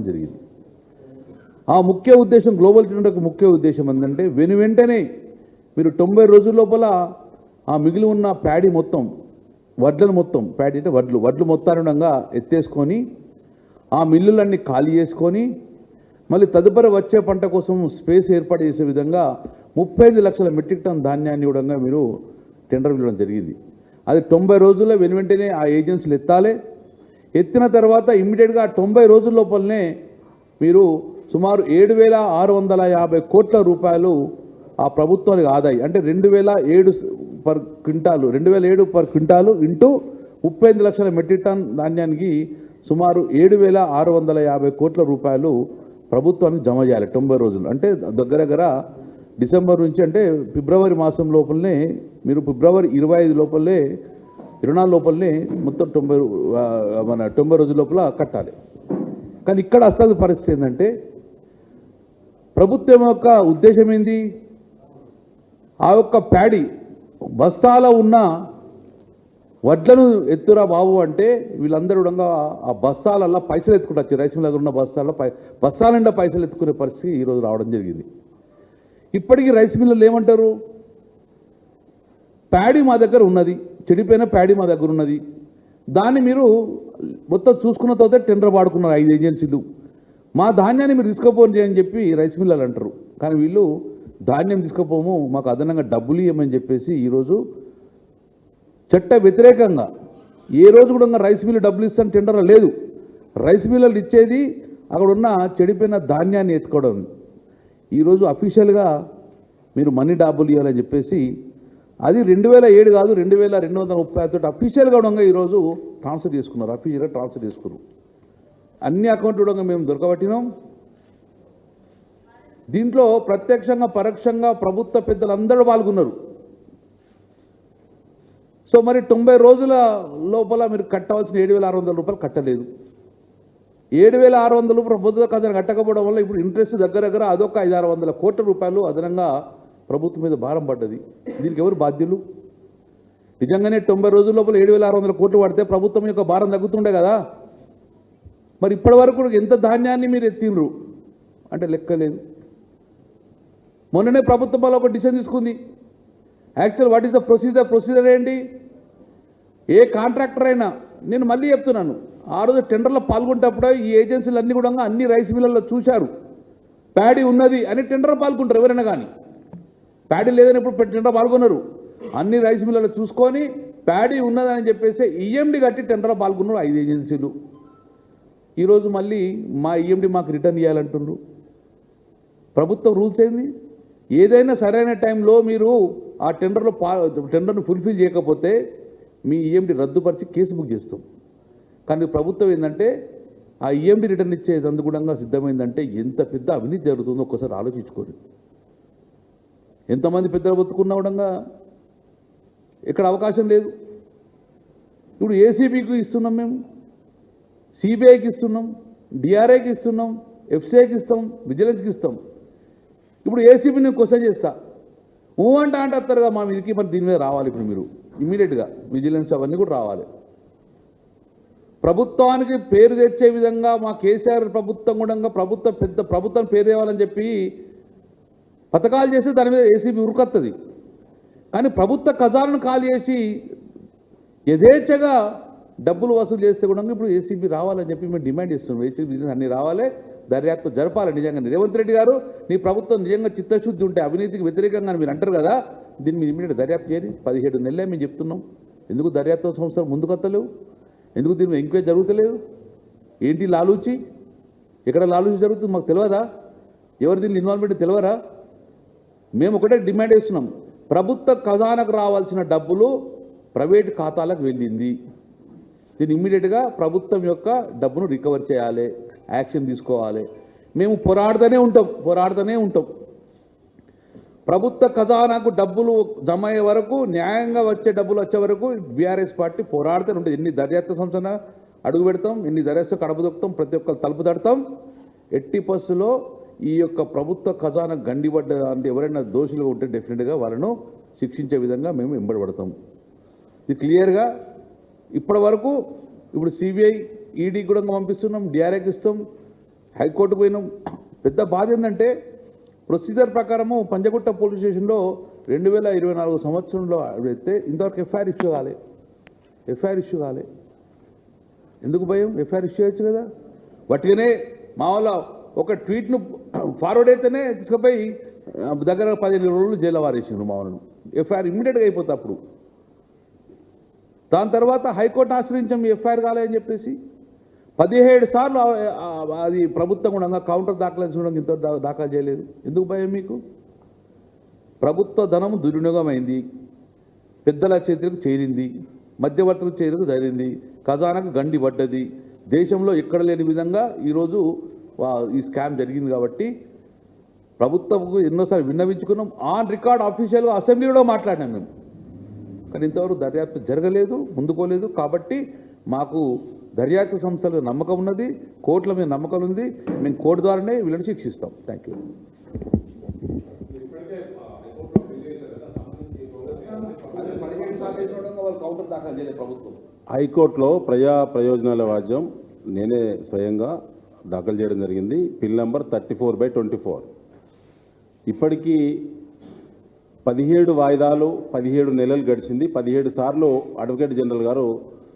రావడం జరిగింది. ఆ ముఖ్య ఉద్దేశం గ్లోబల్ టెండర్కు ముఖ్య ఉద్దేశం ఏంటంటే వెంటనే మీరు 90 రోజుల లోపల ఆ మిగిలి ఉన్న ప్యాడీ మొత్తం వడ్లను మొత్తం ప్యాడీ అంటే వడ్లు మొత్తానుడంగా ఎత్తేసుకొని ఆ మిల్లులన్నీ ఖాళీ చేసుకొని మళ్ళీ తదుపరి వచ్చే పంట కోసం స్పేస్ ఏర్పాటు చేసే విధంగా 35 లక్షల మెట్రిక్ టన్ ధాన్యాన్ని కూడా మీరు టెండర్ ఇవ్వడం జరిగింది. అది 90 రోజుల్లో వెంటనే ఆ ఏజెన్సీలు ఎత్తాలి. ఎత్తిన తర్వాత ఇమ్మీడియట్గా 90 రోజుల లోపలనే మీరు సుమారు 7,650 కోట్ల రూపాయలు ఆ ప్రభుత్వానికి ఆదాయి అంటే 2,007 పర్ క్వింటాలు ఇంటూ 35 లక్షల మెట్రిక్ టన్ ధాన్యానికి సుమారు 7,650 కోట్ల రూపాయలు ప్రభుత్వానికి జమ చేయాలి 90 రోజులు. అంటే దగ్గర డిసెంబర్ నుంచి అంటే ఫిబ్రవరి మాసం లోపలనే మీరు ఫిబ్రవరి 25 లోపలనే 24 లోపలనే మొత్తం 90 రోజుల లోపల కట్టాలి. కానీ ఇక్కడ అసలు పరిస్థితి ఏంటంటే ప్రభుత్వం యొక్క ఉద్దేశం ఏంది? ఆ యొక్క ప్యాడీ బస్తాలో ఉన్న వడ్లను ఎత్తురా బాబు అంటే వీళ్ళందరూ కూడా ఆ బస్తాలల్లో పైసలు ఎత్తుకుంటారు. రైస్ మిల్ దగ్గర ఉన్న బస్తాల నిండా పైసలు ఎత్తుకునే పరిస్థితి ఈరోజు రావడం జరిగింది. ఇప్పటికీ రైస్ మిల్లులు ఏమంటారు? ప్యాడీ మా దగ్గర ఉన్నది, చెడిపోయిన ప్యాడీ మా దగ్గర ఉన్నది, దాన్ని మీరు మొత్తం చూసుకున్న తర్వాత టెండర్ వాడుకున్నారు 5 ఏజెన్సీలు, మా ధాన్యాన్ని మీరు తీసుకుపోండి అని చెప్పి రైస్ మిల్లలు అంటారు. కానీ వీళ్ళు ధాన్యం తీసుకుపోము, మాకు అదనంగా డబ్బులు ఇవ్వమని చెప్పేసి ఈరోజు చట్ట వ్యతిరేకంగా ఏ రోజు కూడా రైస్ మిల్లు డబ్బులు ఇస్తాను టెండర్ లేదు. రైస్ మిల్లలు ఇచ్చేది అక్కడ ఉన్న చెడిపోయిన ధాన్యాన్ని ఎత్తుకోవడం. ఈరోజు అఫీషియల్గా మీరు మనీ డబ్బులు ఇవ్వాలని చెప్పేసి అది 2007 కాదు 2235 అఫీషియల్గా ఉండగా ఈరోజు ట్రాన్స్ఫర్ చేసుకున్నారు. అఫీషియల్గా ట్రాన్స్ఫర్ చేసుకున్నారు. అన్ని అకౌంట్లు కూడా మేము దొరకబట్టినాం. దీంట్లో ప్రత్యక్షంగా పరోక్షంగా ప్రభుత్వ పెద్దలందరూ పాల్గొన్నారు. సో మరి 90 రోజుల లోపల మీరు కట్టవలసిన 7,600 రూపాయలు కట్టలేదు. 7,600 ప్రభుత్వ ఖజానా కట్టకపోవడం వల్ల ఇప్పుడు ఇంట్రెస్ట్ దగ్గర అదొక 500-600 కోట్ల రూపాయలు అదనంగా ప్రభుత్వం మీద భారం పడ్డది. దీనికి ఎవరు బాధ్యులు? నిజంగానే 90 రోజుల లోపల 7,600 కోట్లు పడితే ప్రభుత్వం యొక్క భారం తగ్గుతుండే కదా. మరి ఇప్పటి వరకు ఎంత ధాన్యాన్ని మీరు ఎత్తిండ్రు అంటే లెక్కలేదు. మొన్ననే ప్రభుత్వం వల్ల ఒక డిసిషన్ తీసుకుంది. Actual what is the procedure ఏంటి? ఏ కాంట్రాక్టర్ అయినా, నేను మళ్ళీ చెప్తున్నాను, ఆ రోజు టెండర్లో పాల్గొంటప్పుడు ఈ ఏజెన్సీలు అన్నీ కూడా అన్ని రైస్ మిల్లల్లో చూశారు ప్యాడీ ఉన్నది అని టెండర్లో పాల్గొంటారు. ఎవరైనా కానీ ప్యాడీ లేదని ఇప్పుడు టెండర్ పాల్గొన్నారు. అన్ని రైస్ మిల్లల్లో చూసుకొని ప్యాడీ ఉన్నదని చెప్పేసి ఈఎండి కట్టి టెండర్లో పాల్గొన్నారు 5 ఏజెన్సీలు. ఈరోజు మళ్ళీ మా ఈఎండి మాకు రిటర్న్ ఇవ్వాలంటున్నారు. ప్రభుత్వం రూల్స్ ఏంది? ఏదైనా సరైన టైంలో మీరు ఆ టెండర్ను ఫుల్ఫిల్ చేయకపోతే మీ ఈఎండి రద్దుపరిచి కేసు బుక్ చేస్తాం. కానీ ప్రభుత్వం ఏంటంటే ఆ ఈఎండి రిటర్న్ ఇచ్చేది అందుగుణంగా సిద్ధమైందంటే ఎంత పెద్ద అవినీతి జరుగుతుందో ఒక్కసారి ఆలోచించుకోండి. ఎంతమంది పెద్దలు బతుకున్నవడంగా ఎక్కడ అవకాశం లేదు. ఇప్పుడు ఏసీబీకి ఇస్తున్నాం, మేము సిబిఐకి ఇస్తున్నాం, డిఆర్ఐకి ఇస్తున్నాం, ఎఫ్సిఐకి ఇస్తాం, విజిలెన్స్కి ఇస్తాం. ఇప్పుడు ఏసీబీ నేను క్వశ్చన్ చేస్తా, అంటే వస్తారుగా మా మీదకి, మరి దీని మీద రావాలి. ఇప్పుడు మీరు ఇమ్మీడియట్గా విజిలెన్స్ అవన్నీ కూడా రావాలి. ప్రభుత్వానికి పేరు తెచ్చే విధంగా మా కేసీఆర్ ప్రభుత్వం కూడా ప్రభుత్వం పేరు తేవాలని చెప్పి పథకాలు చేస్తే దాని మీద ఏసీబీ ఉరుకొస్తుంది. కానీ ప్రభుత్వ ఖజానాను ఖాళీ చేసి యథేచ్ఛగా డబ్బులు వసూలు చేస్తే కూడా ఇప్పుడు ఏసీబీ రావాలని చెప్పి మేము డిమాండ్ చేస్తున్నాం. ఏసీబీ బిజినెస్ అన్నీ రావాలి, దర్యాప్తు జరపాలి. నిజంగా రేవంత్ రెడ్డి గారు, నీ ప్రభుత్వం నిజంగా చిత్తశుద్ధి ఉంటే అవినీతికి వ్యతిరేకంగా మీరు అంటారు కదా, దీన్ని మీరు ఇమీడియట్ దర్యాప్తు చేయాలి. 17 నెలలే మేము చెప్తున్నాం. ఎందుకు దర్యాప్తు సంస్థలు ముందుకొత్తలేవు? ఎందుకు దీని ఎంక్వైరీ జరుగుతలేదు? ఏంటి లాలూచి? ఎక్కడ లాలూచి జరుగుతుంది మాకు తెలియదా? ఎవరు దీన్ని ఇన్వాల్వ్మెంట్ తెలియరా? మేము ఒకటే డిమాండ్ చేస్తున్నాం, ప్రభుత్వ ఖజానాకు రావాల్సిన డబ్బులు ప్రైవేట్ ఖాతాలకు వెళ్ళింది. దీన్ని ఇమ్మీడియట్గా ప్రభుత్వం యొక్క డబ్బును రికవర్ చేయాలి, యాక్షన్ తీసుకోవాలి. మేము పోరాడుతూనే ఉంటాం. ప్రభుత్వ ఖజానాకు డబ్బులు జమ అయ్యే వరకు, న్యాయంగా వచ్చే డబ్బులు వచ్చే వరకు బీఆర్ఎస్ పార్టీ పోరాడుతూనే ఉంటుంది. ఎన్ని దర్యాప్తు సంస్థన అడుగు పెడతాం, ఎన్ని దర్యాప్తు కడుపు దొక్కుతాం, ప్రతి ఒక్కరు తలుపు తడతాం. ఎట్టి పరిస్థితుల్లో ఈ యొక్క ప్రభుత్వ ఖజానా గండిపడ్డ అంటే ఎవరైనా దోషులుగా ఉంటే డెఫినెట్గా వాళ్ళను శిక్షించే విధంగా మేము వెంబడబడతాం. ఇది క్లియర్గా ఇప్పటి వరకు ఇప్పుడు సిబిఐ ఈడీ కూడా పంపిస్తున్నాం, డిఆర్ఐకి ఇస్తాం, హైకోర్టుకు పోయినాం. పెద్ద బాధ ఏంటంటే ప్రొసీజర్ ప్రకారము పంజగుట్ట పోలీస్ స్టేషన్లో 2024 సంవత్సరంలో అయితే ఇంతవరకు ఎఫ్ఐఆర్ ఇష్యూ కాలే. ఎందుకు భయం? ఎఫ్ఐఆర్ ఇష్యూ చేయొచ్చు కదా. వాటికనే మా వాళ్ళ ఒక ట్వీట్ను ఫార్వర్డ్ అయితేనే తీసుకుపోయి దగ్గర 15 రోజులు జైలు వారేసిండ్రు మా వాళ్ళను. ఎఫ్ఐఆర్ ఇమ్మీడియట్గా అయిపోతుంది అప్పుడు. దాని తర్వాత హైకోర్టు ఆశ్రయించాం మీ ఎఫ్ఐఆర్ కాలేదని చెప్పేసి 17 సార్లు అది ప్రభుత్వం కూడా కౌంటర్ దాఖలు కూడా ఇంత దాఖలు చేయలేదు. ఎందుకు భయం మీకు? ప్రభుత్వ ధనం దుర్వినియోగమైంది, పెద్దల చేతులకు చేరింది, మధ్యవర్తులకు చేతులకు జరిగింది, ఖజానాకు గండి పడ్డది. దేశంలో ఎక్కడ లేని విధంగా ఈరోజు ఈ స్కామ్ జరిగింది. కాబట్టి ప్రభుత్వంకు ఎన్నోసార్లు విన్నవించుకున్నాం. ఆన్ రికార్డ్ ఆఫీషియల్గా అసెంబ్లీలో మాట్లాడినాం మేము. కానీ ఇంతవరకు దర్యాప్తు జరగలేదు, ముందుకోలేదు. కాబట్టి మాకు దర్యాప్తు సంస్థల నమ్మకం ఉన్నది, కోర్టుల మీద నమ్మకం ఉంది. మేము కోర్టు ద్వారానే వీళ్ళని శిక్షిస్తాం. Thank you. కౌంటర్ దాఖలు చేయలేదు ప్రభుత్వం. హైకోర్టులో ప్రజా ప్రయోజనాల వాద్యం నేనే స్వయంగా దాఖలు చేయడం జరిగింది. పిల్ నంబర్ 34/24. ఇప్పటికీ 17 వాయిదాలు 17 నెలలు గడిచింది. 17 సార్లు అడ్వకేట్ జనరల్ గారు